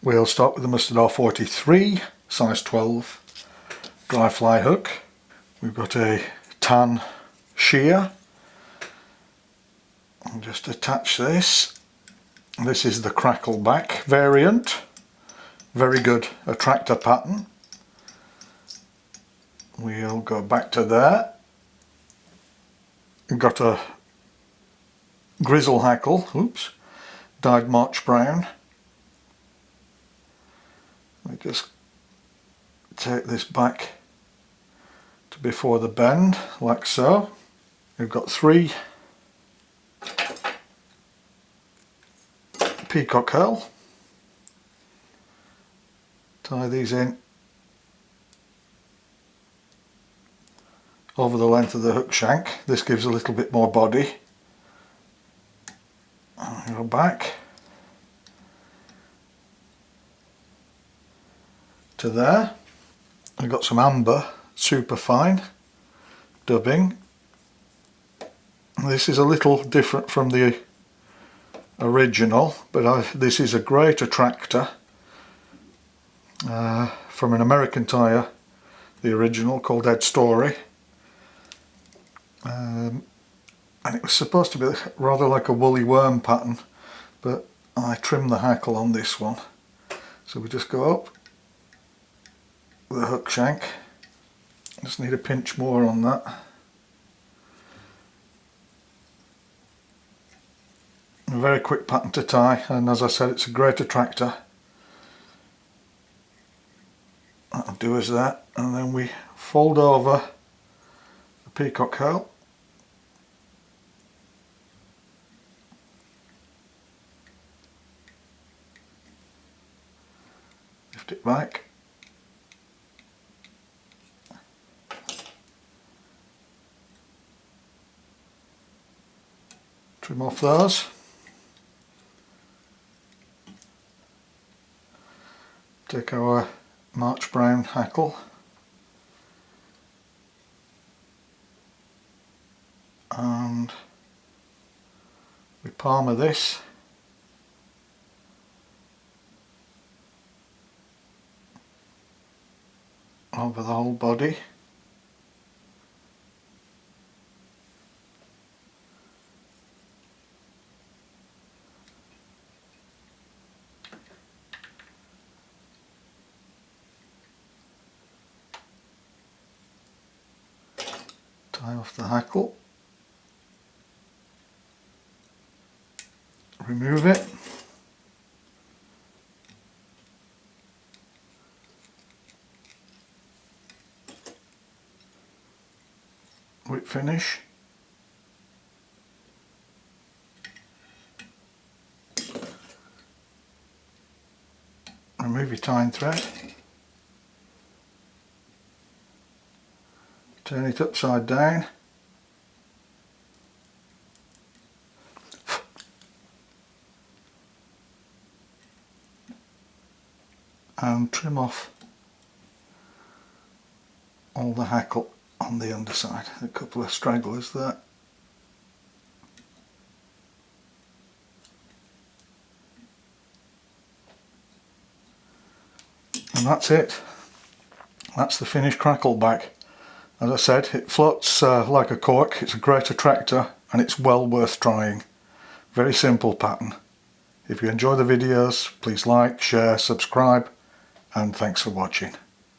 We'll start with the Mustard R43 size 12 dry fly hook. We've got a tan shear. I'll just attach this. This is the Crackleback variant. Very good attractor pattern. We'll go back to there. We've got a grizzle hackle, oops, dyed March brown. We just take this back to before the bend, like so. We've got 3 peacock herl. Tie these in over the length of the hook shank. This gives a little bit more body. I'll go back to there. I've got some amber super fine dubbing. This is a little different from the original, but this is a great attractor from an American tire, the original, called Ed Story. And it was supposed to be rather like a woolly worm pattern, but I trimmed the hackle on this one. So we just go up the hook shank. Just need a pinch more on that. A very quick pattern to tie, and as I said, it's a great attractor. That'll do us that, and then we fold over the peacock herl. Lift it back. Trim off those. Take our March brown hackle and we palmer this over the whole body. Tie off the hackle, remove it, whip finish, remove your tying thread, turn it upside down, and trim off all the hackle on the underside. A couple of stragglers there. And that's it. That's the finished Crackleback. As I said, it floats like a cork. It's a great attractor and it's well worth trying. Very simple pattern. If you enjoy the videos, please like, share, subscribe, and thanks for watching.